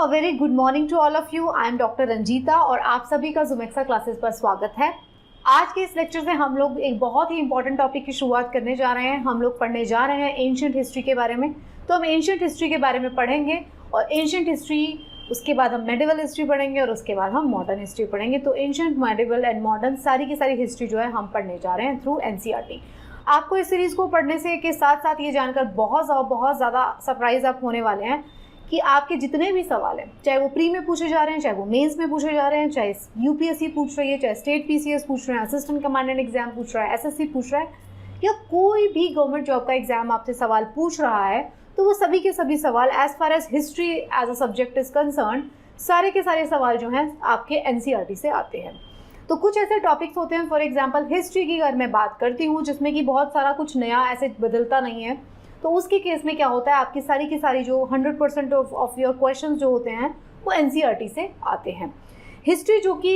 A very good morning to all of you. I am doctor Ranjita और आप सभी का ज़ुमेक्सा क्लासेस पर स्वागत है। आज के इस लेक्चर से हम लोग एक बहुत ही इंपॉर्टेंट टॉपिक की शुरुआत करने जा रहे हैं। हम लोग पढ़ने जा रहे हैं एंशिएंट हिस्ट्री के बारे में। तो हम एंशिएंट हिस्ट्री के बारे में पढ़ेंगे और एंशिएंट हिस्ट्री, उसके बाद हम मेडिवल हिस्ट्री पढ़ेंगे और उसके बाद हम मॉडर्न हिस्ट्री पढ़ेंगे। तो एंशिएंट, मेडिवल एंड मॉडर्न सारी की सारी हिस्ट्री जो है हम पढ़ने जा रहे हैं थ्रू एनसीईआरटी। आपको इस सीरीज़ को पढ़ने से के साथ साथ ये जानकर बहुत ज़्यादा सरप्राइज आप होने वाले हैं कि आपके जितने भी सवाल हैं, चाहे वो प्री में पूछे जा रहे हैं, चाहे वो मेंस में पूछे जा रहे हैं, चाहे यूपीएससी पूछ रही है, चाहे स्टेट पीसीएस पूछ रहे हैं, असिस्टेंट कमांडेंट एग्जाम पूछ रहा है, एसएससी पूछ रहा है, या कोई भी गवर्नमेंट जॉब का एग्जाम आपसे सवाल पूछ रहा है, तो वो सभी के सभी सवाल as far as history as a subject is concern, सारे के सारे सवाल जो हैं आपके एनसीईआरटी से आते हैं। तो कुछ ऐसे टॉपिक्स होते हैं, फॉर एग्जाम्पल हिस्ट्री की अगर मैं बात करती हूँ जिसमें कि बहुत सारा कुछ नया ऐसे बदलता नहीं है, तो उसके केस में क्या होता है, आपकी सारी की सारी जो 100% ऑफ योर क्वेश्चंस जो होते हैं वो एनसीईआरटी से आते हैं। हिस्ट्री जो कि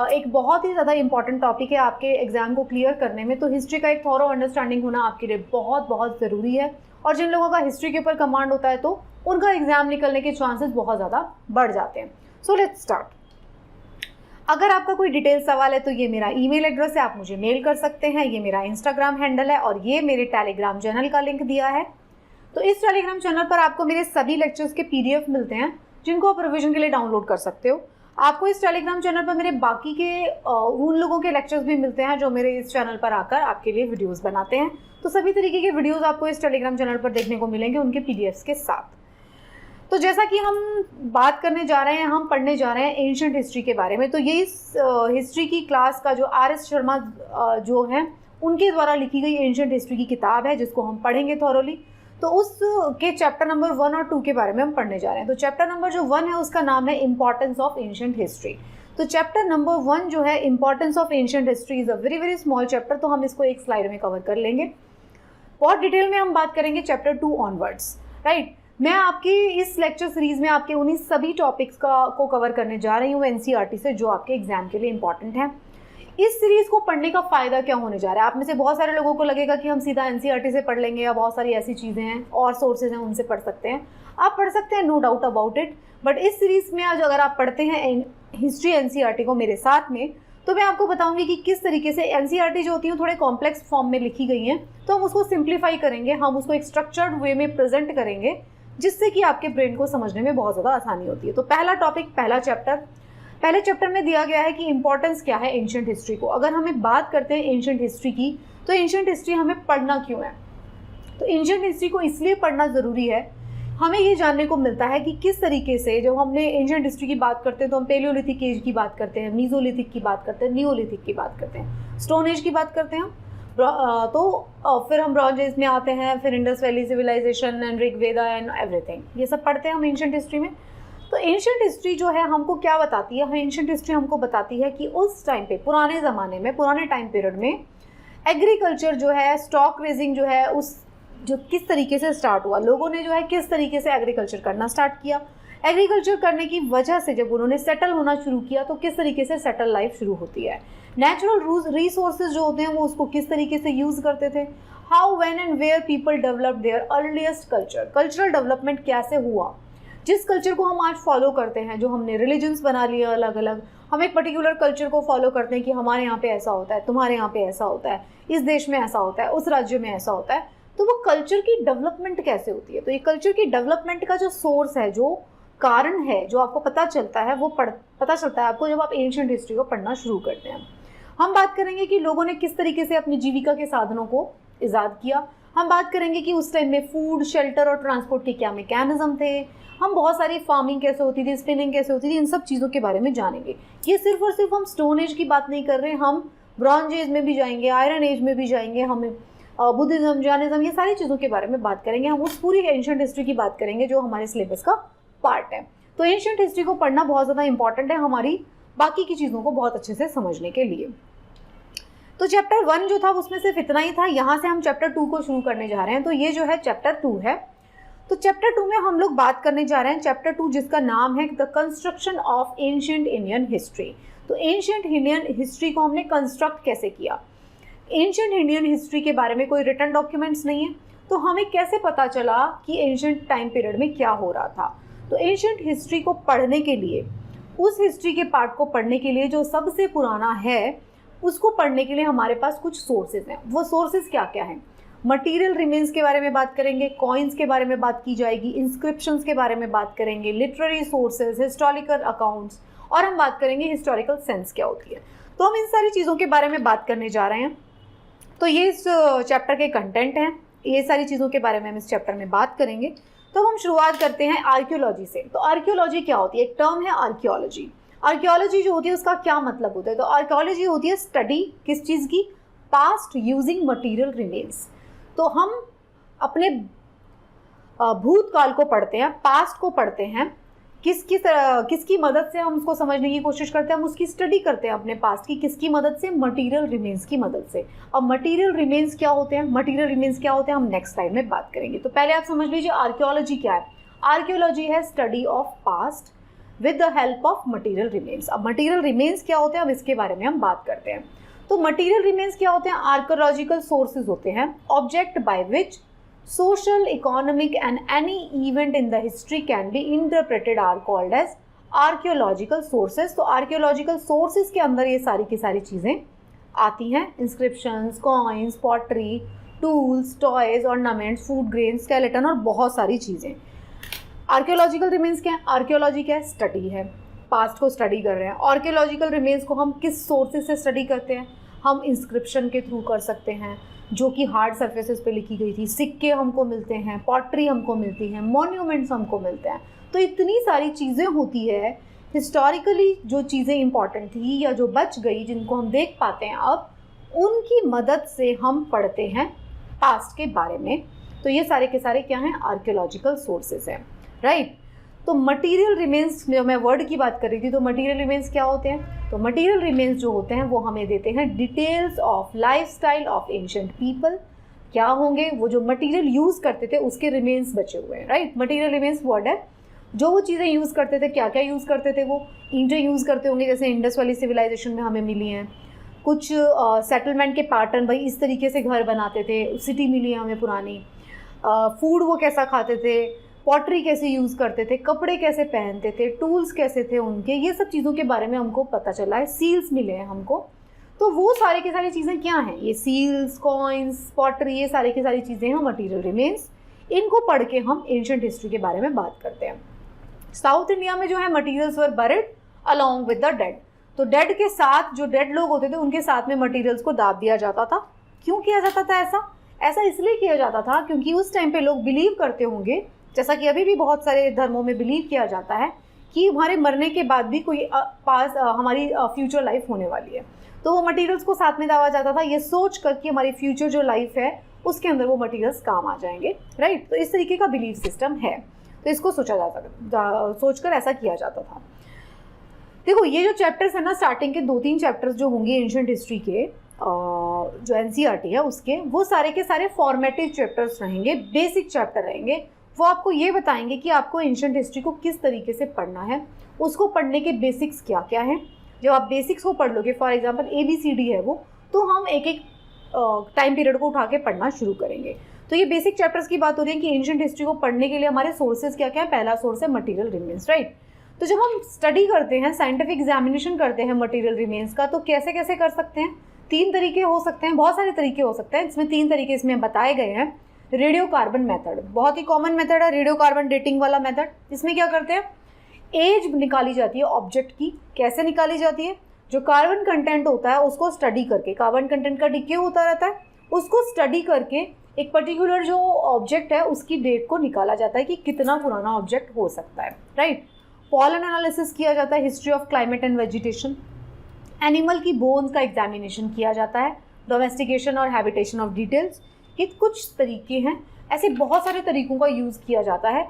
एक बहुत ही ज़्यादा इंपॉर्टेंट टॉपिक है आपके एग्जाम को क्लियर करने में, तो हिस्ट्री का एक थॉरो अंडरस्टैंडिंग होना आपके लिए बहुत ज़रूरी है। और जिन लोगों का हिस्ट्री के ऊपर कमांड होता है तो उनका एग्जाम निकलने के चांसेस बहुत ज़्यादा बढ़ जाते हैं। So let's start. अगर आपका कोई डिटेल सवाल है तो ये मेरा ईमेल एड्रेस है, आप मुझे मेल कर सकते हैं। ये मेरा इंस्टाग्राम हैंडल है और ये मेरे टेलीग्राम चैनल का लिंक दिया है। तो इस टेलीग्राम चैनल पर आपको मेरे सभी लेक्चर्स के पीडीएफ मिलते हैं जिनको आप रिवीजन के लिए डाउनलोड कर सकते हो। आपको इस टेलीग्राम चैनल पर मेरे बाकी के उन लोगों के लेक्चर्स भी मिलते हैं जो मेरे इस चैनल पर आकर आपके लिए वीडियोस बनाते हैं। तो सभी तरीके के वीडियोस आपको इस टेलीग्राम चैनल पर देखने को मिलेंगे उनके पीडीएफ्स के साथ। तो जैसा कि हम बात करने जा रहे हैं, हम पढ़ने जा रहे हैं एंशिएंट हिस्ट्री के बारे में। तो ये इस हिस्ट्री की क्लास का जो आर.एस. शर्मा जो हैं उनके द्वारा लिखी गई एंशिएंट हिस्ट्री की किताब है जिसको हम पढ़ेंगे थॉरोली। तो उस के चैप्टर नंबर 1 और 2 के बारे में हम पढ़ने जा रहे हैं। तो चैप्टर नंबर जो 1 है उसका नाम है इंपॉर्टेंस ऑफ एंशिएंट हिस्ट्री। तो चैप्टर नंबर 1 जो है importance of ancient history is a very small chapter, तो हम इसको एक स्लाइड में कवर कर लेंगे। बहुत डिटेल में हम बात करेंगे चैप्टर 2 ऑनवर्ड्स, राइट। मैं आपकी इस लेक्चर सीरीज में आपके उन्हीं सभी टॉपिक्स को कवर करने जा रही हूँ एनसीईआरटी से जो आपके एग्जाम के लिए इंपॉर्टेंट हैं। इस सीरीज़ को पढ़ने का फ़ायदा क्या होने जा रहा है, आप में से बहुत सारे लोगों को लगेगा कि हम सीधा एनसीईआरटी से पढ़ लेंगे या बहुत सारी ऐसी चीज़ें हैं और सोर्सेज हैं उनसे पढ़ सकते हैं। आप पढ़ सकते हैं, no doubt about it. But इस सीरीज़ में आज अगर आप पढ़ते हैं हिस्ट्री एनसीईआरटी को मेरे साथ में, तो मैं आपको बताऊंगी कि किस तरीके से एनसीईआरटी जो होती है थोड़े कॉम्प्लेक्स फॉर्म में लिखी गई हैं, तो हम उसको सिंप्लीफाई करेंगे, हम उसको एक स्ट्रक्चर्ड वे में प्रेजेंट करेंगे जिससे कि आपके ब्रेन को समझने में बहुत ज़्यादा आसानी होती है। तो पहला टॉपिक, पहला चैप्टर, पहले चैप्टर में दिया गया है कि इंपॉर्टेंस क्या है एंशिएंट हिस्ट्री को। अगर हमें बात करते हैं एंशिएंट हिस्ट्री की, तो एंशिएंट हिस्ट्री हमें पढ़ना क्यों है। तो एंशिएंट हिस्ट्री को इसलिए पढ़ना ज़रूरी है, हमें ये जानने को मिलता है कि किस तरीके से जब हमने एंशिएंट हिस्ट्री की बात करते हैं तो हम पेलियोलिथिक एज की बात करते हैं, मीजोलिथिक की बात करते हैं, नियोलिथिक की बात करते हैं, स्टोन एज की बात करते हैं, तो फिर हम ब्रॉन्ज एज में आते हैं, फिर Indus valley civilisation and Rigveda and everything, ये सब पढ़ते हैं हम एंशिएंट हिस्ट्री में। तो एंशिएंट हिस्ट्री जो है हमको क्या बताती है, एंशिएंट हिस्ट्री हमको बताती है कि उस टाइम पे, पुराने ज़माने में, पुराने टाइम पीरियड में एग्रीकल्चर जो है, स्टॉक रेजिंग जो है, उस जो किस तरीके से स्टार्ट हुआ, लोगों ने जो है किस तरीके से एग्रीकल्चर करना स्टार्ट किया, एग्रीकल्चर करने की वजह से जब उन्होंने सेटल होना शुरू किया तो किस तरीके से सेटल लाइफ शुरू होती है, नेचुरल रिसोर्सेज जो होते हैं वो उसको किस तरीके से यूज़ करते थे, how when and where people develop their earliest culture, cultural development कैसे हुआ, जिस कल्चर को हम आज फॉलो करते हैं, जो हमने रिलीजन्स बना लिया अलग अलग, हम एक पर्टिकुलर कल्चर को फॉलो करते हैं कि हमारे यहाँ पे ऐसा होता है, तुम्हारे यहाँ पे ऐसा होता है, इस देश में ऐसा होता है, उस राज्य में ऐसा होता है, तो वो कल्चर की डेवलपमेंट कैसे होती है। तो ये कल्चर की डेवलपमेंट का जो सोर्स है, जो कारण है, जो आपको पता चलता है, वो पता चलता है आपको जब आप एंशिएंट हिस्ट्री को पढ़ना शुरू करते हैं। हम बात करेंगे कि लोगों ने किस तरीके से अपनी जीविका के साधनों को ईजाद किया, हम बात करेंगे कि उस टाइम में फूड, शेल्टर और ट्रांसपोर्ट के क्या मैकेनिज्म थे, हम बहुत सारी फार्मिंग कैसे होती थी, स्पिनिंग कैसे होती थी, इन सब चीज़ों के बारे में जानेंगे। ये सिर्फ और सिर्फ हम स्टोन एज की बात नहीं कर रहे, हम ब्रॉन्ज एज में भी जाएंगे, आयरन एज में भी जाएंगे, हम बुद्धिज्म, जैनिज्म, ये सारी चीज़ों के बारे में बात करेंगे। हम उस पूरी एंशिएंट हिस्ट्री की बात करेंगे जो हमारे सिलेबस का पार्ट है। तो एंशिएंट हिस्ट्री को पढ़ना बहुत ज़्यादा इंपॉर्टेंट है हमारी बाकी की चीज़ों को बहुत अच्छे से समझने के लिए। तो चैप्टर 1 जो था उसमें सिर्फ इतना ही था। यहाँ से हम चैप्टर 2 को शुरू करने जा रहे हैं। तो ये जो है चैप्टर 2 है। तो चैप्टर 2 में हम लोग बात करने जा रहे हैं चैप्टर 2 जिसका नाम है the construction of ancient Indian history. तो एंशिएंट इंडियन हिस्ट्री को हमने कंस्ट्रक्ट कैसे किया। एंशिएंट इंडियन हिस्ट्री के बारे में कोई रिटन डॉक्यूमेंट्स नहीं है, तो हमें कैसे पता चला कि एंशिएंट टाइम पीरियड में क्या हो रहा था। तो एंशिएंट हिस्ट्री को पढ़ने के लिए, उस हिस्ट्री के पार्ट को पढ़ने के लिए जो सबसे पुराना है, उसको पढ़ने के लिए हमारे पास कुछ सोर्सेज हैं। वो सोर्सेज क्या क्या हैं? मटेरियल रिमेन्स के बारे में बात करेंगे, कॉइन्स के बारे में बात की जाएगी, इंस्क्रिप्शंस के बारे में बात करेंगे, लिटरेरी सोर्सेज, हिस्टोरिकल अकाउंट्स, और हम बात करेंगे हिस्टोरिकल सेंस क्या होती है। तो हम इन सारी चीज़ों के बारे में बात करने जा रहे हैं। तो ये इस चैप्टर के कंटेंट हैं, ये सारी चीज़ों के बारे में हम इस चैप्टर में बात करेंगे। तो हम शुरुआत करते हैं आर्कियोलॉजी से। तो आर्कियोलॉजी क्या होती है? एक टर्म है आर्कियोलॉजी। आर्कियोलॉजी जो होती है उसका क्या मतलब होता है? तो आर्कियोलॉजी होती है स्टडी किस चीज़ की? Past using material remains. तो हम अपने भूतकाल को पढ़ते हैं, पास्ट को पढ़ते हैं, किसकी मदद से हम उसको समझने की कोशिश करते हैं, हम उसकी स्टडी करते हैं अपने पास्ट की, किसकी मदद से? मटेरियल रिमेन्स की मदद से। अब मटेरियल रिमेन्स क्या होते हैं? मटेरियल रिमेन्स क्या होते हैं हम नेक्स्ट स्लाइड में बात करेंगे। तो पहले आप समझ लीजिए आर्कियोलॉजी क्या है। आर्कियोलॉजी है study of past with the help of material remains. अब मटेरियल रिमेन्स क्या होते हैं, अब इसके बारे में हम बात करते हैं। तो मटेरियल रिमेन्स क्या होते हैं? आर्कियोलॉजिकल सोर्सेज होते हैं, object by which social, economic and any event in the history can be interpreted are called as archaeological sources। तो archaeological sources के अंदर ये सारी की सारी चीज़ें आती हैं, inscriptions, coins, pottery, tools, toys, ornaments, food grains, skeleton और बहुत सारी चीज़ें। archaeological remains क्या है? archaeology क्या है? स्टडी है, पास्ट को स्टडी कर रहे हैं। archaeological remains को हम किस सोर्सेज से स्टडी करते हैं? हम इंस्क्रिप्शन के थ्रू कर सकते हैं, जो कि हार्ड सरफेसेस पे लिखी गई थी, सिक्के हमको मिलते हैं, पॉटरी हमको मिलती हैं, मॉन्यूमेंट्स हमको मिलते हैं। तो इतनी सारी चीज़ें होती है हिस्टोरिकली, जो चीज़ें इंपॉर्टेंट थी या जो बच गई, जिनको हम देख पाते हैं अब, उनकी मदद से हम पढ़ते हैं पास्ट के बारे में। तो ये सारे के सारे क्या हैं? आर्कियोलॉजिकल सोर्सेज हैं, राइट। तो मटेरियल रिमेन्स, जो मैं वर्ड की बात कर रही थी, तो मटेरियल रिमेन्स क्या होते हैं? तो मटेरियल रिमेन्स जो होते हैं वो हमें देते हैं details of lifestyle of ancient people. क्या होंगे? वो जो मटेरियल यूज़ करते थे उसके रिमेन्स बचे हुए हैं, राइट। मटेरियल रिमेन्स वर्ड है, जो वो चीज़ें यूज़ करते थे, क्या क्या यूज़ करते थे? वो ईंटें यूज़ करते होंगे, जैसे इंडस वाली सिविलाइजेशन में हमें मिली हैं। कुछ सेटलमेंट के पैटर्न, भाई इस तरीके से घर बनाते थे, सिटी मिली है हमें पुरानी। फूड वो कैसा खाते थे, पॉटरी कैसे यूज़ करते थे, कपड़े कैसे पहनते थे, टूल्स कैसे थे उनके, ये सब चीज़ों के बारे में हमको पता चला है। सील्स मिले हैं हमको। तो वो सारी की सारी चीज़ें क्या हैं? ये सील्स, कॉइन्स, पॉटरी, ये सारी की सारी चीज़ें हैं मटेरियल रिमेन्स। इनको पढ़ के हम एंशिएंट हिस्ट्री के बारे में बात करते हैं। साउथ इंडिया में जो है materials were buried along with the dead. तो डेड के साथ, जो डेड लोग होते थे उनके साथ में मटीरियल्स को दाब दिया जाता था। क्यों किया जाता था ऐसा? ऐसा इसलिए किया जाता था क्योंकि उस टाइम पे लोग बिलीव करते होंगे, जैसा कि अभी भी बहुत सारे धर्मों में बिलीव किया जाता है, कि हमारे मरने के बाद भी कोई हमारी फ्यूचर लाइफ होने वाली है। तो वो मटेरियल्स को साथ में दावा जाता था, ये सोच कर कि हमारी फ्यूचर जो लाइफ है उसके अंदर वो मटेरियल्स काम आ जाएंगे, राइट। तो इस तरीके का बिलीव सिस्टम है, तो इसको सोचकर ऐसा किया जाता था। देखो ये जो चैप्टर्स है ना, स्टार्टिंग के 2-3 चैप्टर्स जो होंगे एंशिएंट हिस्ट्री के, जो एनसीईआरटी है उसके, वो सारे के सारे फॉर्मेटिव चैप्टर्स रहेंगे, बेसिक चैप्टर रहेंगे। वो आपको ये बताएंगे कि आपको एंशिएंट हिस्ट्री को किस तरीके से पढ़ना है, उसको पढ़ने के बेसिक्स क्या क्या हैं। जब आप बेसिक्स को पढ़ लोगे, फॉर एग्जांपल ABCD है वो, तो हम एक एक टाइम पीरियड को उठा के पढ़ना शुरू करेंगे। तो ये बेसिक चैप्टर्स की बात हो रही है कि एंशिएंट हिस्ट्री को पढ़ने के लिए हमारे सोर्सेज क्या क्या है। पहला सोर्स है मटेरियल रिमेन्स, राइट। तो जब हम स्टडी करते हैं, साइंटिफिक एग्जामिनेशन करते हैं मटेरियल रिमेन्स का, तो कैसे कैसे कर सकते हैं? 3 तरीके हो सकते हैं, बहुत सारे तरीके हो सकते हैं। इसमें 3 तरीके इसमें बताए गए हैं। रेडियो कार्बन मेथड बहुत ही कॉमन मेथड है, रेडियो कार्बन डेटिंग वाला मेथड। इसमें क्या करते हैं? एज निकाली जाती है ऑब्जेक्ट की। कैसे निकाली जाती है? जो कार्बन कंटेंट होता है उसको स्टडी करके, कार्बन कंटेंट का डिके होता रहता है, उसको स्टडी करके एक पर्टिकुलर जो ऑब्जेक्ट है उसकी डेट को निकाला जाता है कि कितना पुराना ऑब्जेक्ट हो सकता है, राइट। पॉलन एनालिसिस किया जाता है, history of climate and vegetation. Animal की बोन्स का एग्जामिनेशन किया जाता है, डोमेस्टिकेशन और हैबिटेशन ऑफ डिटेल्स। ये कुछ तरीके हैं, ऐसे बहुत सारे तरीकों का यूज़ किया जाता है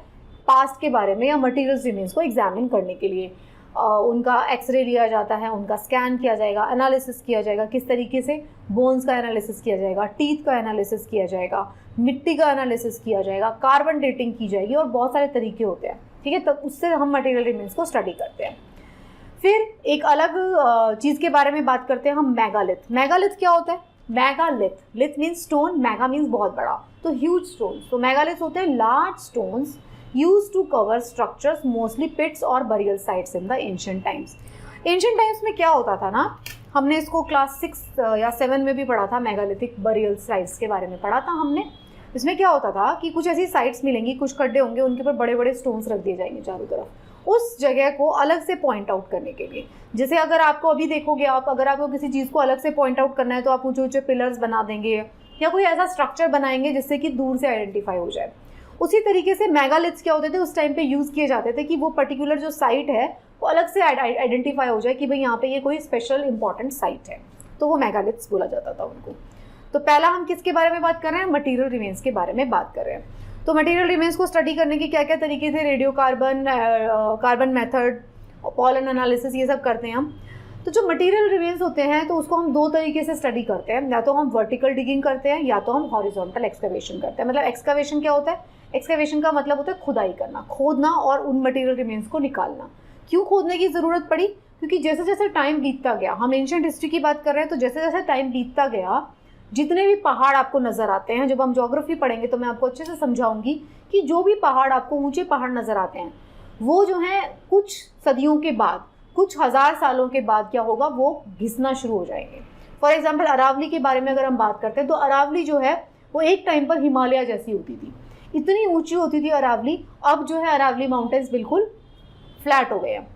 पास्ट के बारे में या मटेरियल रिमेन्स को एग्जामिन करने के लिए। उनका एक्सरे लिया जाता है, उनका स्कैन किया जाएगा, एनालिसिस किया जाएगा, किस तरीके से बोन्स का एनालिसिस किया जाएगा, टीथ का एनालिसिस किया जाएगा, मिट्टी का एनालिसिस किया जाएगा, कार्बन डेटिंग की जाएगी, और बहुत सारे तरीके होते हैं, ठीक है। तब उससे हम मटेरियल रिमेन्स को स्टडी करते हैं। फिर एक अलग चीज़ के बारे में बात करते हैं हम, मेगालिथ। मेगालिथ क्या होता है? Megalith, lith means stone, mega means बहुत बड़ा, तो ह्यूज स्टोन्स। तो मेगालिथ होते हैं large stones use to cover structures mostly pits और burial sites in the ancient times. Ancient times में क्या होता था ना, हमने इसको क्लास 6 या 7 में भी पढ़ा था, मेगालिथिक बरियल साइट्स के बारे में पढ़ा था हमने। इसमें क्या होता था कि कुछ ऐसी साइट्स मिलेंगी, कुछ खड्डे होंगे, उनके ऊपर बड़े बड़े स्टोन्स रख दिए जाएंगे चारों तरफ, उस जगह को अलग से पॉइंट आउट करने के लिए। जैसे अगर आपको अभी देखोगे आप, अगर आपको किसी चीज़ को अलग से पॉइंट आउट करना है तो आप ऊंचे ऊंचे पिलर्स बना देंगे या कोई ऐसा स्ट्रक्चर बनाएंगे जिससे कि दूर से आइडेंटिफाई हो जाए। उसी तरीके से मेगालिथ्स क्या होते थे उस टाइम पे यूज़ किए जाते थे कि वो पर्टिकुलर जो साइट है वो अलग से आइडेंटिफाई हो जाए कि भाई यहाँ पे ये कोई स्पेशल इंपॉर्टेंट साइट है, तो वो मेगालिथ्स बोला जाता था उनको। तो पहला हम किसके बारे में बात कर रहे हैं, मटेरियल रिमेन्स के बारे में बात कर रहे हैं। तो मटेरियल रिमेन्स को स्टडी करने के क्या क्या तरीके थे, radio carbon, carbon method, pollen analysis, ये सब करते हैं हम। तो जो मटेरियल रिमेन्स होते हैं तो उसको हम दो तरीके से स्टडी करते हैं, या तो हम वर्टिकल डिगिंग करते हैं या तो हम हॉरिजॉन्टल एक्सकवेशन करते हैं। मतलब एक्सकवेशन क्या होता है, एक्सकवेशन का मतलब होता है खुदाई करना, खोदना और उन मटेरियल रिमेन्स को निकालना। क्यों खोदने की ज़रूरत पड़ी, क्योंकि जैसे जैसे टाइम बीतता गया, हम एंशिएंट हिस्ट्री की बात कर रहे हैं, तो जैसे जैसे टाइम बीतता गया जितने भी पहाड़ आपको नज़र आते हैं, जब हम ज्योग्राफी पढ़ेंगे तो मैं आपको अच्छे से समझाऊंगी कि जो भी पहाड़ आपको ऊंचे पहाड़ नज़र आते हैं वो जो है कुछ सदियों के बाद, कुछ हज़ार सालों के बाद क्या होगा, वो घिसना शुरू हो जाएंगे। फॉर एग्जाम्पल अरावली के बारे में अगर हम बात करते हैं तो अरावली जो है वो एक टाइम पर हिमालय जैसी होती थी, इतनी ऊँची होती थी अरावली। अब जो है अरावली माउंटेन्स बिल्कुल फ्लैट हो गए हैं।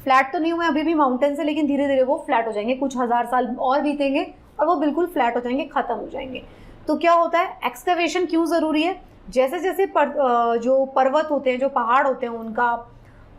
फ्लैट तो नहीं हुए, अभी भी माउंटेन्स है, लेकिन धीरे धीरे वो फ्लैट हो जाएंगे, कुछ हज़ार साल और बीतेंगे और वो बिल्कुल फ्लैट हो जाएंगे, ख़त्म हो जाएंगे। तो क्या होता है, एक्सकवेशन क्यों ज़रूरी है, जैसे जैसे जो पर्वत होते हैं, जो पहाड़ होते हैं, उनका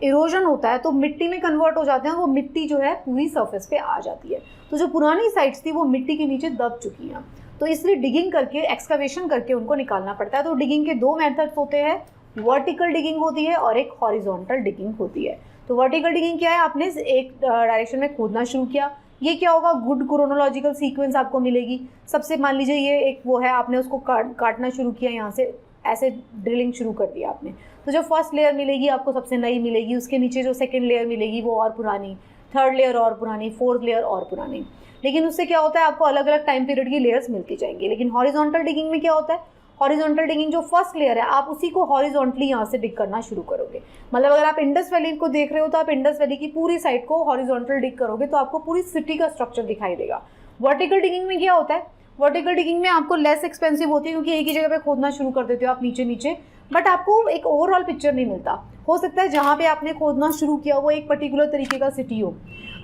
इरोजन होता है तो मिट्टी में कन्वर्ट हो जाते हैं, वो मिट्टी जो है पूरी सरफेस पे आ जाती है। तो जो पुरानी साइट्स थी वो मिट्टी के नीचे दब चुकी हैं, तो इसलिए डिगिंग करके, एक्सकवेशन करके उनको निकालना पड़ता है। तो डिगिंग के दो मेथड्स होते हैं, वर्टिकल डिगिंग होती है और एक हॉरिजॉन्टल डिगिंग होती है। तो वर्टिकल डिगिंग क्या है, आपने एक डायरेक्शन में खोदना शुरू किया, ये क्या होगा, गुड क्रोनोलॉजिकल सीक्वेंस आपको मिलेगी। सबसे मान लीजिए ये एक वो है, आपने उसको काटना शुरू किया, यहाँ से ऐसे ड्रिलिंग शुरू कर दिया आपने, तो जो फर्स्ट लेयर मिलेगी आपको सबसे नई मिलेगी, उसके नीचे जो सेकंड लेयर मिलेगी वो और पुरानी, थर्ड लेयर और पुरानी, फोर्थ लेयर और पुरानी। लेकिन उससे क्या होता है, आपको अलग अलग टाइम पीरियड की लेयर्स मिलती जाएंगी। लेकिन हॉरिजॉन्टल डिगिंग में क्या होता है, हॉरिजॉन्टल डिगिंग जो फर्स्ट लेयर है आप उसी को हॉरिजॉन्टली यहाँ से डिग करना शुरू करोगे। मतलब अगर आप इंडस वैली को देख रहे हो तो आप इंडस वैली की पूरी साइड को हॉरिजॉन्टल डिग करोगे तो आपको पूरी सिटी का स्ट्रक्चर दिखाई देगा। वर्टिकल डिगिंग में क्या होता है, वर्टिकल डिगिंग में आपको लेस एक्सपेंसिव होती है क्योंकि एक ही जगह पे खोदना शुरू कर देते हो आप नीचे नीचे, बट आपको एक ओवरऑल पिक्चर नहीं मिलता। हो सकता है जहाँ पे आपने खोदना शुरू किया वो एक पर्टिकुलर तरीके का सिटी हो।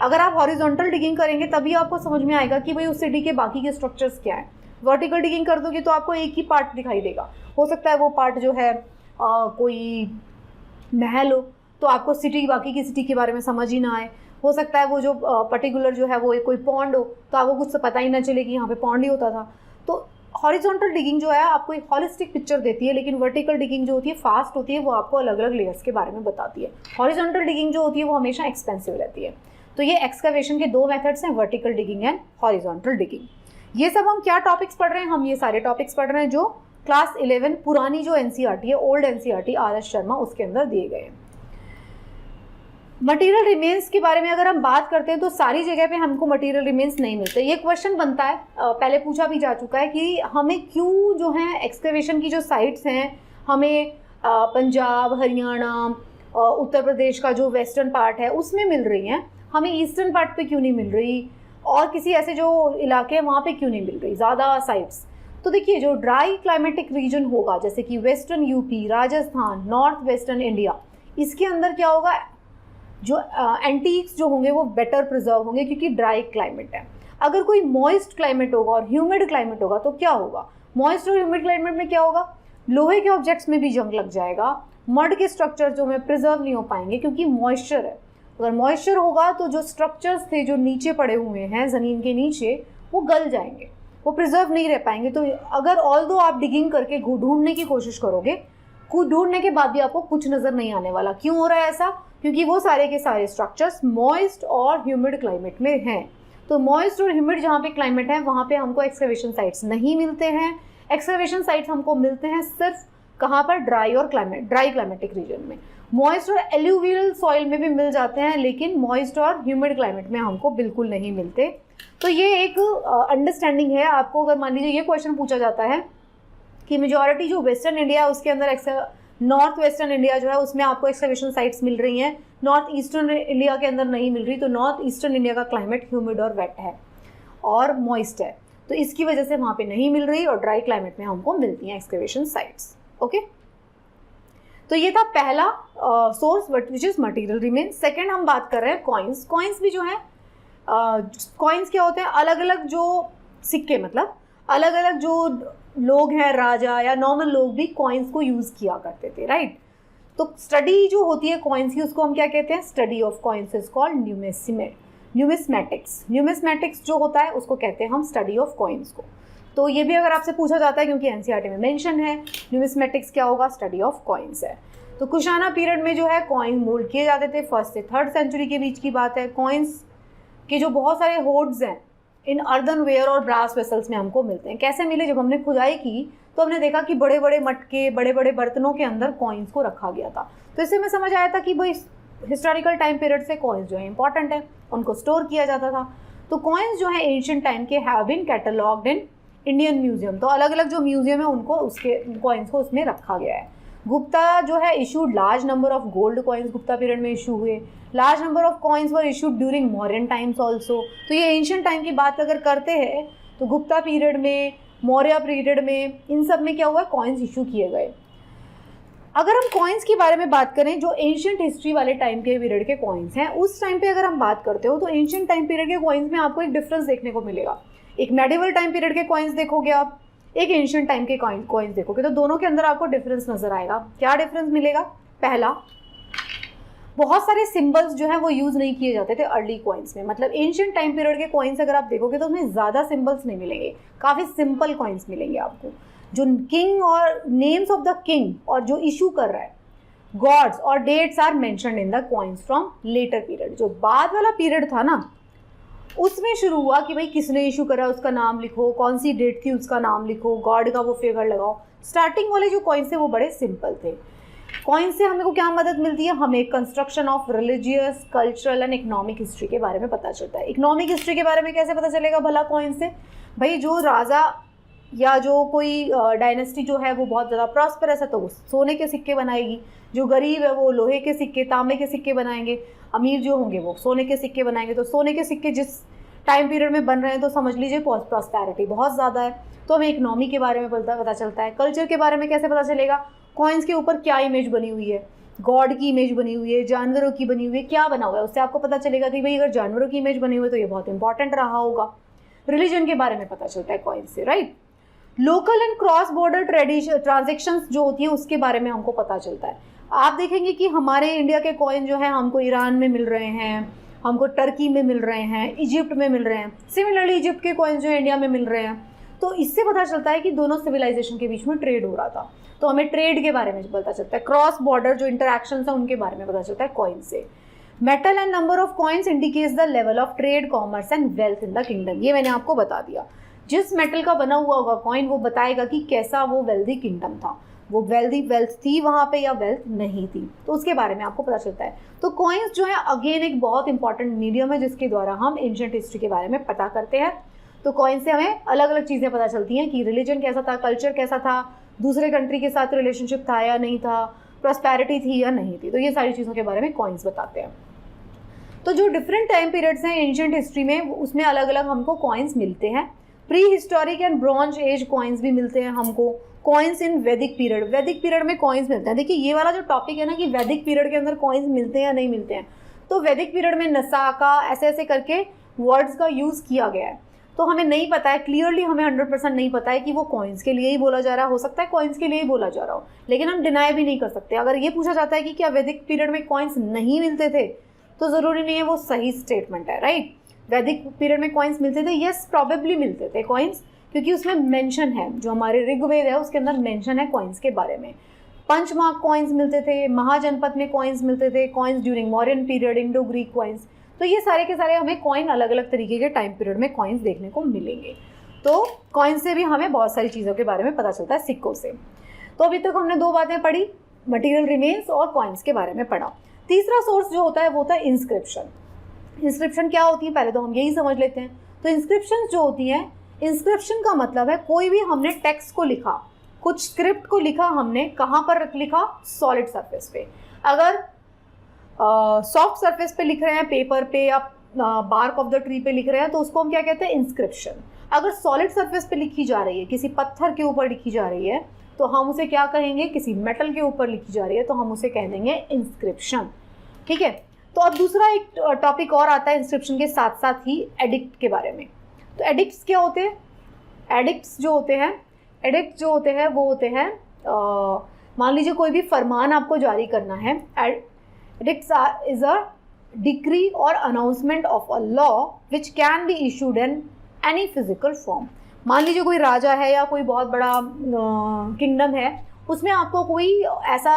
अगर आप हॉरिजॉन्टल डिगिंग करेंगे तभी आपको समझ में आएगा कि भाई उस सिटी के बाकी के स्ट्रक्चर्स क्या है। वर्टिकल डिगिंग कर दोगे तो आपको एक ही पार्ट दिखाई देगा, हो सकता है वो पार्ट जो है कोई महल हो तो आपको सिटी, बाकी की सिटी के बारे में समझ ही ना आए। हो सकता है वो जो पर्टिकुलर जो है वो कोई पॉन्ड हो तो आपको कुछ पता ही ना चले कि यहाँ पे पॉन्ड ही होता था। तो हॉरिजॉन्टल डिगिंग जो है आपको एक हॉलिस्टिक पिक्चर देती है, लेकिन वर्टिकल डिगिंग जो होती है फास्ट होती है, वो आपको अलग अलग लेयर्स के बारे में बताती है। हॉरिजॉन्टल डिगिंग जो होती है वो हमेशा एक्सपेंसिव रहती है। तो ये एक्सकवेशन के दो मेथड्स हैं, vertical digging and horizontal digging. ये सब हम क्या टॉपिक्स पढ़ रहे हैं, हम ये सारे टॉपिक्स पढ़ रहे हैं जो क्लास 11 पुरानी जो एनसीईआरटी है, ओल्ड एनसीईआरटी आर.एस. शर्मा, उसके अंदर दिए गए हैं। मटेरियल रिमेन्स के बारे में अगर हम बात करते हैं तो सारी जगह पे हमको मटेरियल रिमेन्स नहीं मिलते। ये क्वेश्चन बनता है, पहले पूछा भी जा चुका है कि हमें क्यों जो है एक्सकवेशन की जो साइट्स हैं हमें पंजाब, हरियाणा, उत्तर प्रदेश का जो वेस्टर्न पार्ट है उसमें मिल रही हैं, हमें ईस्टर्न पार्ट पे क्यों नहीं मिल रही, और किसी ऐसे जो इलाके हैं वहाँ पे क्यों नहीं मिल रही ज़्यादा साइट्स। तो देखिए, जो ड्राई क्लाइमेटिक रीजन होगा जैसे कि western UP, Rajasthan, north western India, इसके अंदर क्या होगा, जो एंटीक्स जो होंगे वो बेटर प्रिजर्व होंगे क्योंकि ड्राई क्लाइमेट है। अगर कोई मॉइस्ट क्लाइमेट होगा और ह्यूमिड क्लाइमेट होगा तो क्या होगा, मॉइस्ट और ह्यूमिड क्लाइमेट में क्या होगा, लोहे के ऑब्जेक्ट्स में भी जंग लग जाएगा, मड के स्ट्रक्चर जो में प्रिजर्व नहीं हो पाएंगे क्योंकि मॉइस्चर है। अगर मॉइस्चर होगा तो जो स्ट्रक्चर्स थे जो नीचे पड़े हुए हैं ज़मीन के नीचे वो गल जाएंगे, वो प्रिजर्व नहीं रह पाएंगे। तो अगर ऑल्दो आप डिगिंग करके ढूंढने की कोशिश करोगे, ढूंढने के बाद भी आपको कुछ नज़र नहीं आने वाला। क्यों हो रहा है ऐसा, क्योंकि वो सारे के सारे स्ट्रक्चर्स मॉइस्ट और ह्यूमिड क्लाइमेट में हैं। तो मॉइस्ट और ह्यूमिड जहाँ पे क्लाइमेट है वहाँ पे हमको एक्सकवेशन साइट्स नहीं मिलते हैं। एक्सकवेशन साइट्स हमको मिलते हैं सिर्फ कहाँ पर, ड्राई क्लाइमेटिक रीजन में। मॉइस्ट और एल्यूवियल सॉइल में भी मिल जाते हैं, लेकिन मॉइस्ट और ह्यूमिड क्लाइमेट में हमको बिल्कुल नहीं मिलते। तो ये एक अंडरस्टैंडिंग है आपको। अगर मान लीजिए ये क्वेश्चन पूछा जाता है कि मेजॉरिटी जो वेस्टर्न इंडिया है उसके अंदर नॉर्थ वेस्टर्न इंडिया जो है उसमें आपको एक्सकवेशन साइट्स मिल रही हैं, नॉर्थ ईस्टर्न इंडिया के अंदर नहीं मिल रही। तो नॉर्थ ईस्टर्न इंडिया का क्लाइमेट ह्यूमिड और वेट है और मॉइस्ट है, तो इसकी वजह से वहाँ पे नहीं मिल रही, और ड्राई क्लाइमेट में हमको मिलती हैं एक्सकवेशन साइट्स। ओके, तो ये था पहला source which is material remain. Second हम बात कर रहे हैं कॉइन्स। कॉइन्स भी जो है, कॉइन्स क्या होते हैं, अलग अलग जो सिक्के, मतलब अलग अलग जो लोग हैं, राजा या नॉर्मल लोग भी कॉइन्स को यूज़ किया करते थे, राइट। तो स्टडी जो होती है कॉइन्स की, उसको हम क्या कहते हैं, study of coins is called numismatics. Numismatics जो होता है उसको कहते हैं हम स्टडी ऑफ कॉइन्स को। तो ये भी अगर आपसे पूछा जाता है, क्योंकि एनसीईआरटी में मेंशन है, न्यूमिस्मेटिक्स क्या होगा, स्टडी ऑफ कॉइन्स है। तो कुशाना पीरियड में जो है कॉइन मोल्ड किए जाते थे, 1st से 3rd सेंचुरी के बीच की बात है। कॉइन्स के जो बहुत सारे होड्स हैं इन अर्दनवेयर और ब्रास वेसल्स में हमको मिलते हैं। कैसे मिले, जब हमने खुदाई की तो हमने देखा कि बड़े बड़े मटके, बड़े बड़े बर्तनों के अंदर कॉइन्स को रखा गया था। तो इससे हमें समझ आया था कि भाई हिस्टोरिकल टाइम पीरियड से कॉइन्स जो है इंपॉर्टेंट है, उनको स्टोर किया जाता था। तो कॉइन्स जो है एंशिएंट टाइम के have been catalogued in Indian museum. तो अलग अलग जो म्यूजियम है उनको उसके कॉइन्स को उसमें रखा गया है। गुप्ता जो है issued large number of gold coins, Gupta period में इशू हुए। Large number of coins were issued during Mauryan times also. तो ये एंशिएंट टाइम की बात अगर करते हैं तो गुप्ता पीरियड में, मौर्य पीरियड में, इन सब में क्या हुआ, कॉइन्स इशू किए गए। अगर हम कॉइन्स के बारे में बात करें, जो एंशिएंट हिस्ट्री वाले टाइम के पीरियड के कॉइन्स हैं, उस टाइम पे अगर हम बात करते हो तो एंशिएंट टाइम पीरियड के कॉइन्स में आपको एक डिफरेंस देखने को मिलेगा। एक मेडिवल टाइम पीरियड के कॉइन्स देखोगे आप, एक एंशिएंट टाइम के कॉइन्स देखोगे, तो दोनों के अंदर आपको डिफरेंस नजर आएगा। क्या डिफरेंस मिलेगा, पहला, बहुत सारे सिंबल्स जो है वो यूज़ नहीं किए जाते थे अर्ली कॉइन्स में। मतलब एंशिएंट टाइम पीरियड के कॉइन्स अगर आप देखोगे तो उसमें ज़्यादा सिंबल्स नहीं मिलेंगे, काफ़ी सिंपल कॉइन्स मिलेंगे आपको। जो किंग और नेम्स ऑफ द किंग और जो इशू कर रहा है, गॉड्स और dates are mentioned in the coins from later period. जो बाद वाला पीरियड था ना, उसमें शुरू हुआ कि भाई किसने इशू करा उसका नाम लिखो, कौन सी डेट थी उसका नाम लिखो, गॉड का वो फिगर लगाओ। स्टार्टिंग वाले जो कॉइन्स थे वो बड़े सिंपल थे। कॉइन से हमें को क्या मदद मिलती है, हमें construction of religious, cultural and economic history के बारे में पता चलता है। इकोनॉमिक हिस्ट्री के बारे में कैसे पता चलेगा भला कॉइन से, भाई जो राजा या जो कोई डायनेस्टी जो है वो बहुत ज़्यादा प्रॉस्परस है तो वो सोने के सिक्के बनाएगी, जो गरीब है वो लोहे के सिक्के, तांबे के सिक्के बनाएंगे, अमीर जो होंगे वो सोने के सिक्के बनाएंगे। तो सोने के सिक्के जिस टाइम पीरियड में बन रहे हैं तो समझ लीजिए प्रॉस्पेरिटी बहुत ज़्यादा है, तो हमें इकोनॉमी के बारे में पता चलता है। कल्चर के बारे में कैसे पता चलेगा, कॉइन्स के ऊपर क्या इमेज बनी हुई है, गॉड की इमेज बनी हुई है, जानवरों की बनी हुई है, क्या बना हुआ है, उससे आपको पता चलेगा कि भाई अगर जानवरों की इमेज बनी हुई है तो ये बहुत इंपॉर्टेंट रहा होगा। रिलीजन के बारे में पता चलता है कॉइन्स से, right. Local and cross border transactions जो होती हैं उसके बारे में हमको पता चलता है। आप देखेंगे कि हमारे इंडिया के कॉइन जो है हमको ईरान में मिल रहे हैं, हमको टर्की में मिल रहे हैं, इजिप्ट में मिल रहे हैं, सिमिलरली इजिप्ट के कॉइन जो है इंडिया में मिल रहे हैं। तो इससे पता चलता है कि दोनों सिविलाइजेशन के बीच में ट्रेड हो रहा था, तो हमें ट्रेड के बारे में पता चलता है। क्रॉस बॉर्डर जो इंटरैक्शंस हैं उनके बारे में पता चलता है कॉइन से। Metal and number of coins indicates the level of trade, commerce and wealth in the kingdom. ये मैंने आपको बता दिया, जिस मेटल का बना हुआ होगा कॉइन वो बताएगा कि कैसा वो वेल्दी किंगडम था, वो वेल्थ थी वहाँ पे या वेल्थ नहीं थी, तो उसके बारे में आपको पता चलता है। तो कॉइन्स जो है अगेन एक बहुत इंपॉर्टेंट मीडियम है जिसके द्वारा हम एंशिएंट हिस्ट्री के बारे में पता करते हैं। तो कॉइन से हमें अलग अलग चीज़ें पता चलती हैं कि रिलीजन कैसा था, कल्चर कैसा था, दूसरे कंट्री के साथ रिलेशनशिप था या नहीं था, प्रॉस्पेरिटी थी या नहीं थी, तो ये सारी चीज़ों के बारे में कॉइन्स बताते हैं। तो जो डिफरेंट टाइम पीरियड्स हैं एंशिएंट हिस्ट्री में उसमें अलग अलग हमको कॉइन्स मिलते हैं। Pre historic and bronze age coins भी मिलते हैं हमको। कॉइन्स इन वैदिक पीरियड में कॉइन्स मिलते हैं। देखिए ये वाला जो टॉपिक है ना कि वैदिक पीरियड के अंदर कॉइन्स मिलते हैं या नहीं मिलते हैं, तो वैदिक पीरियड में नसाका ऐसे ऐसे करके वर्ड्स का यूज़ किया गया है, तो हमें नहीं पता है क्लियरली, हमें 100% नहीं पता है कि वो कॉइन्स के लिए ही बोला जा रहा है। हो सकता है कॉइन्स के लिए ही बोला जा रहा हो, लेकिन हम डिनाई भी नहीं कर सकते। अगर ये पूछा जाता है कि क्या वैदिक पीरियड में कॉइन्स नहीं मिलते थे, तो ज़रूरी नहीं है वो सही स्टेटमेंट है, राइट। वैदिक पीरियड में कॉइन्स मिलते थे, यस प्रॉबेबली मिलते थे कॉइन्स, क्योंकि उसमें मेंशन है, जो हमारे ऋग्वेद है उसके अंदर मेंशन है कॉइन्स के बारे में। पंचमार्क कॉइन्स मिलते थे, महाजनपद में कॉइन्स मिलते थे, coins during modern period, Indo Greek coins. तो ये सारे के सारे हमें कॉइन अलग अलग तरीके के टाइम पीरियड में कॉइन्स देखने को मिलेंगे। तो कॉइन से भी हमें बहुत सारी चीज़ों के बारे में पता चलता है, सिक्कों से। तो अभी तक हमने दो बातें पढ़ी, मटेरियल रिमेन्स और कॉइन्स के बारे में पढ़ा। तीसरा सोर्स जो होता है वो होता है इंस्क्रिप्शन। इंस्क्रिप्शन क्या होती है पहले तो हम यही समझ लेते हैं। तो इंस्क्रिप्शन जो होती हैं, इंस्क्रिप्शन का मतलब है कोई भी हमने टेक्स्ट को लिखा, कुछ स्क्रिप्ट को लिखा हमने, कहाँ पर लिखा? सॉलिड सरफेस पे। अगर सॉफ्ट सरफेस पे लिख रहे हैं, पेपर पे या बार्क ऑफ द ट्री पे लिख रहे हैं, तो उसको हम क्या कहते हैं? इंस्क्रिप्शन। अगर सॉलिड सरफेस पे लिखी जा रही है, किसी पत्थर के ऊपर लिखी जा रही है, तो हम उसे क्या कहेंगे? किसी मेटल के ऊपर लिखी जा रही है तो हम उसे कह देंगे इंस्क्रिप्शन। ठीक है। तो अब दूसरा एक टॉपिक और आता है इंस्क्रिप्शन के साथ साथ ही, एडिक्ट के बारे में। तो एडिक्ट्स क्या होते हैं? एडिक्ट्स जो होते हैं वो होते हैं, मान लीजिए कोई भी फरमान आपको जारी करना है। एडिक्ट्स इज अ डिक्री और announcement of a law which can be issued in any physical form. मान लीजिए कोई राजा है या कोई बहुत बड़ा किंगडम है, उसमें आपको कोई ऐसा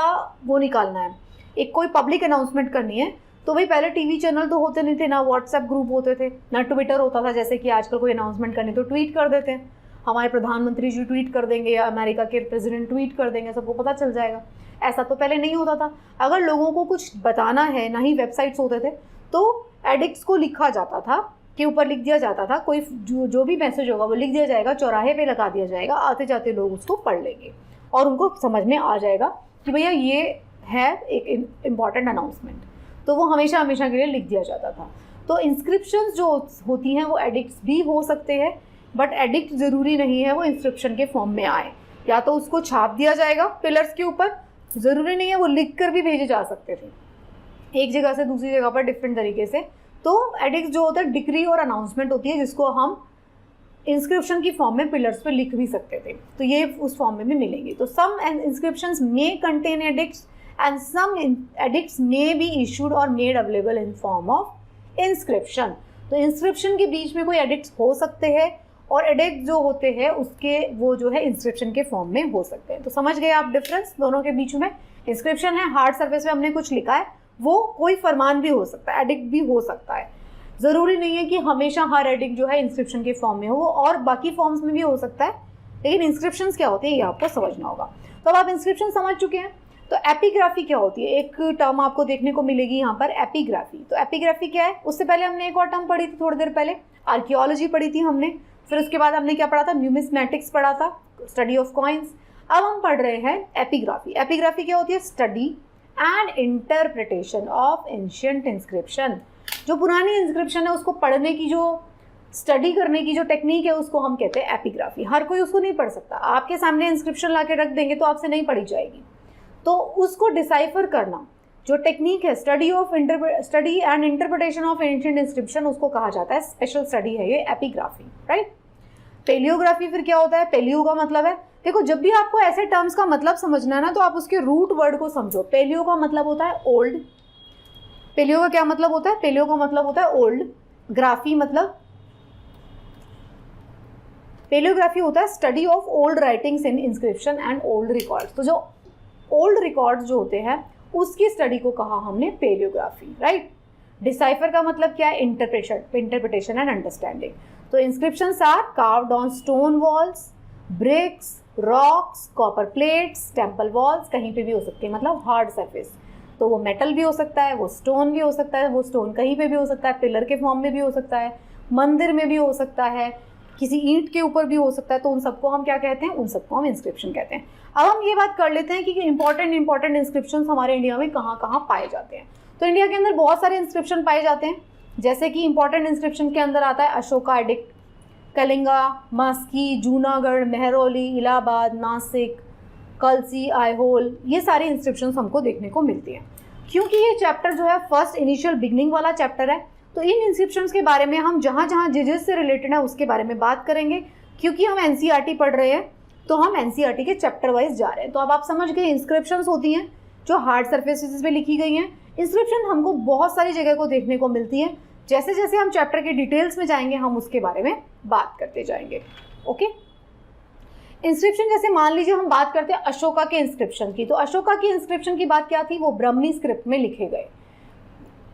वो निकालना है, एक कोई पब्लिक अनाउंसमेंट करनी है, तो भाई पहले टीवी चैनल तो होते नहीं थे, ना व्हाट्सएप ग्रुप होते थे, ना ट्विटर होता था, जैसे कि आजकल कोई अनाउंसमेंट करनी तो ट्वीट कर देते हैं, हमारे प्रधानमंत्री जी ट्वीट कर देंगे या अमेरिका के प्रेसिडेंट ट्वीट कर देंगे, सबको पता चल जाएगा। ऐसा तो पहले नहीं होता था। अगर लोगों को कुछ बताना है, ना ही वेबसाइट्स होते थे, तो एडिक्ट्स को लिखा जाता था, के ऊपर लिख दिया जाता था, कोई जो भी मैसेज होगा वो लिख दिया जाएगा, चौराहे पे लगा दिया जाएगा, आते जाते लोग उसको पढ़ लेंगे और उनको समझ में आ जाएगा कि भैया ये है एक इम्पॉर्टेंट अनाउंसमेंट, तो वो हमेशा हमेशा के लिए लिख दिया जाता था। तो इंस्क्रिप्शंस जो होती हैं वो एडिक्ट्स भी हो सकते हैं, बट एडिक्ट ज़रूरी नहीं है वो इंस्क्रिप्शन के फॉर्म में आए। या तो उसको छाप दिया जाएगा पिलर्स के ऊपर, ज़रूरी नहीं है, वो लिख कर भी भेजे जा सकते थे एक जगह से दूसरी जगह पर डिफरेंट तरीके से। तो एडिक्ट जो होता है डिक्री और अनाउंसमेंट होती है, जिसको हम इंस्क्रिप्शन की फॉर्म में पिलर्स पे लिख भी सकते थे, तो ये उस फॉर्म में भी मिलेंगे। तो some inscriptions may contain edicts and some edicts may be issued और made available in form of inscription. तो इंस्क्रिप्शन के बीच में कोई एडिक्ट्स हो सकते हैं और एडिक्ट जो होते हैं उसके वो जो है इंस्क्रिप्शन के फॉर्म में हो सकते हैं। तो समझ गए आप डिफरेंस दोनों के बीच में? इंस्क्रिप्शन है हार्ड सरफेस पे हमने कुछ लिखा है, वो कोई फरमान भी हो सकता है, एडिक्ट भी हो सकता है। ज़रूरी नहीं है कि हमेशा हर एडिक्ट जो है इंस्क्रिप्शन के फॉर्म में हो, और बाकी फॉर्म्स में भी हो सकता है, लेकिन इंस्क्रिप्शंस क्या होते हैं ये आपको समझना होगा। तो अब आप इंस्क्रिप्शन समझ चुके हैं। तो एपिग्राफी क्या होती है? एक टर्म आपको देखने को मिलेगी यहाँ पर, एपिग्राफी। तो एपिग्राफी क्या है? उससे पहले हमने एक और टर्म पढ़ी थी थोड़ी देर पहले, आर्कियोलॉजी पढ़ी थी हमने, फिर उसके बाद हमने क्या पढ़ा था? न्यूमिस्मेटिक्स पढ़ा था, स्टडी ऑफ कॉइन्स। अब हम पढ़ रहे हैं एपिग्राफी। एपिग्राफी क्या होती है? Study and interpretation of ancient inscription. जो पुरानी इंस्क्रिप्शन है उसको पढ़ने की, जो स्टडी करने की जो टेक्निक है, उसको हम कहते हैं एपिग्राफी। हर कोई उसको नहीं पढ़ सकता, आपके सामने इंस्क्रिप्शन ला के रख देंगे तो आपसे नहीं पढ़ी जाएगी। तो उसको डिसाइफर करना जो टेक्निक है, study and interpretation of ancient inscription, उसको कहा जाता है, स्पेशल स्टडी है ये एपिग्राफी, राइट। पेलियोग्राफी फिर क्या होता है? पेलियो का मतलब है, देखो जब भी आपको ऐसे टर्म्स का मतलब समझना है ना, तो आप उसके रूट वर्ड को समझो। पेलियो का मतलब होता है ओल्ड। पेलियो का क्या मतलब होता है? पेलियो का मतलब होता है ओल्ड। ग्राफी मतलब, पेलियोग्राफी होता है study of old writings in inscription and old records. तो जो ओल्ड रिकॉर्ड्स जो होते हैं उसकी स्टडी को कहा हमने पेलियोग्राफी, राइट। डिसाइफर का मतलब क्या है? Interpretation and understanding. तो inscriptions are carved on stone walls, bricks, rocks, copper plates, temple walls, कहीं पे भी हो सकती है, मतलब हार्ड सरफेस। तो वो मेटल भी हो सकता है, वो स्टोन भी हो सकता है, वो स्टोन कहीं पे भी हो सकता है, पिलर के फॉर्म में भी हो सकता है, मंदिर में भी हो सकता है, किसी ईंट के ऊपर भी हो सकता है। तो उन सबको हम क्या कहते हैं? उन सबको हम इंस्क्रिप्शन कहते हैं। अब हम ये बात कर लेते हैं कि इंपॉर्टेंट इंस्क्रिप्शन हमारे इंडिया में कहाँ कहाँ पाए जाते हैं। तो इंडिया के अंदर बहुत सारे इंस्क्रिप्शन पाए जाते हैं, जैसे कि इंपॉर्टेंट इंस्क्रिप्शन के अंदर आता है अशोका एडिक्ट, कलिंगा, मास्की, जूनागढ़, मेहरौली, इलाहाबाद, नासिक, कलसी, आईहोल, ये सारे इंस्क्रिप्शंस हमको देखने को मिलती हैं। क्योंकि ये चैप्टर जो है फर्स्ट इनिशियल बिगनिंग वाला चैप्टर है, तो इन इंस्क्रिप्शंस के बारे में हम जहाँ जहाँ जिस से रिलेटेड है उसके बारे में बात करेंगे। क्योंकि हम एनसीईआरटी पढ़ रहे हैं तो हम एनसीईआरटी के चैप्टर वाइज जा रहे हैं। तो अब आप समझ गए, इंस्क्रिप्शंस होती हैं जो हार्ड सरफेसेस पे लिखी गई हैं। इंस्क्रिप्शन हमको बहुत सारी जगह को देखने को मिलती है। जैसे जैसे हम चैप्टर के डिटेल्स में जाएंगे हम उसके बारे में बात करते जाएंगे। ओके, इंस्क्रिप्शन जैसे मान लीजिए हम बात करते हैं अशोका के इंस्क्रिप्शन की। तो अशोका की इंस्क्रिप्शन की बात क्या थी? वो ब्राह्मी स्क्रिप्ट में लिखे गए।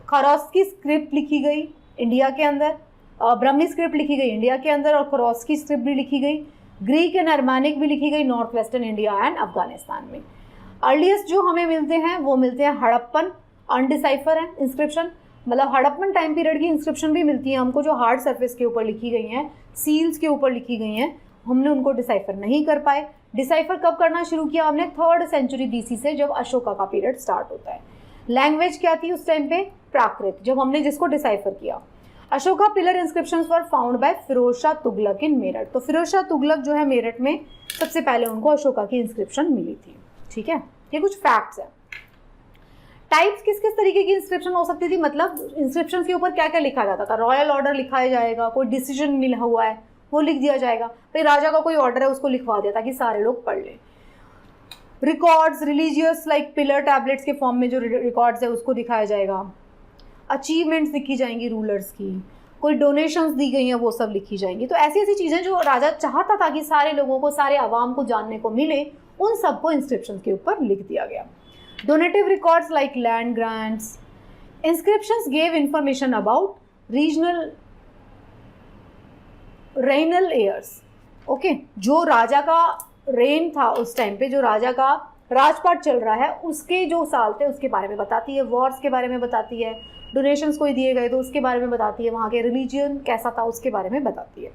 खरोस्की स्क्रिप्ट लिखी गई इंडिया के अंदर, ब्राह्मी स्क्रिप्ट लिखी गई इंडिया के अंदर, और खरोस्की स्क्रिप्ट भी लिखी गई। ग्रीक एंड अरमानिक भी लिखी गई north western India and Afghanistan में। अर्लीस्ट जो हमें मिलते हैं वो मिलते हैं हड़प्पन, अनडिसाइफर है इंस्क्रिप्शन, मतलब हड़प्पन टाइम पीरियड की इंस्क्रिप्शन भी मिलती है हमको, जो हार्ड सरफेस के ऊपर लिखी गई हैं, सील्स के ऊपर लिखी गई हैं, हमने उनको डिसाइफर नहीं कर पाए। डिसाइफर कब करना शुरू किया हमने? 3rd सेंचुरी BC से, जब अशोका का पीरियड स्टार्ट होता है। लैंग्वेज क्या थी उस टाइम पे? प्राकृत, जब हमने जिसको डिसाइफर किया। Ashoka pillar inscriptions were found by Firoz Shah Tughlaq in Meerut. तो फिरोज शाह तुगलक जो है मेरठ में सबसे पहले उनको अशोका की इंस्क्रिप्शन मिली थी। ठीक है, ये कुछ फैक्ट्स है। टाइप्स किस किस तरीके की इंस्क्रिप्शन हो सकती थी, मतलब इंस्क्रिप्शन के ऊपर क्या क्या लिखा जाता था? रॉयल ऑर्डर लिखाया जाएगा, कोई डिसीजन मिला हुआ है वो लिख दिया जाएगा, फिर राजा का कोई ऑर्डर है उसको लिखवा दिया ताकि सारे लोग पढ़ लें। Records religious like pillar tablets के फॉर्म में जो रिकॉर्ड्स है उसको दिखाया जाएगा। अचीवमेंट्स लिखी जाएंगी रूलर्स की, कोई डोनेशंस दी गई हैं वो सब लिखी जाएंगी। तो ऐसी ऐसी चीज़ें जो राजा चाहता था कि सारे लोगों को, सारे आवाम को जानने को मिले, उन सबको इंस्क्रिप्शन के ऊपर लिख दिया गया। Donative records like land grants. Inscriptions gave information about regional regnal years. Okay, जो राजा का रेन था उस टाइम पे, जो राजा का राजपाट चल रहा है, उसके जो साल थे उसके बारे में बताती है, वॉर्स के बारे में बताती है, डोनेशंस कोई दिए गए तो उसके बारे में बताती है, वहाँ के रिलीजियन कैसा था उसके बारे में बताती है।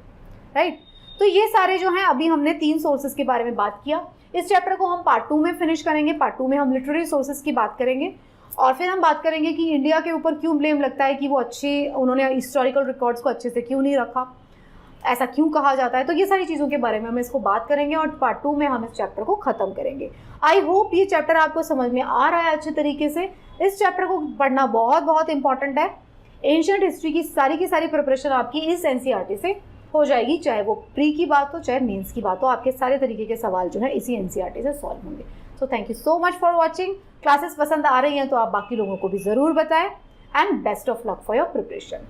राइट, तो ये सारे जो हैं, अभी हमने 3 सोर्सेज के बारे में बात किया। इस चैप्टर को हम पार्ट 2 में फिनिश करेंगे। पार्ट 2 में हम लिटरेरी सोर्सेज की बात करेंगे और फिर हम बात करेंगे कि इंडिया के ऊपर क्यों ब्लेम लगता है कि वो उन्होंने हिस्टोरिकल रिकॉर्ड्स को अच्छे से क्यों नहीं रखा, ऐसा क्यों कहा जाता है। तो ये सारी चीज़ों के बारे में हम इसको बात करेंगे और पार्ट 2 में हम इस चैप्टर को ख़त्म करेंगे। आई होप ये चैप्टर आपको समझ में आ रहा है अच्छे तरीके से। इस चैप्टर को पढ़ना बहुत बहुत इंपॉर्टेंट है। एंशिएंट हिस्ट्री की सारी प्रिपरेशन आपकी इस NCERT से हो जाएगी, चाहे वो प्री की बात हो चाहे मेंस की बात हो। आपके सारे तरीके के सवाल जो है इसी NCERT से सॉल्व होंगे। So thank you so much for watching. Classes पसंद आ रही हैं तो आप बाकी लोगों को भी ज़रूर बताएं and best of luck for your preparation.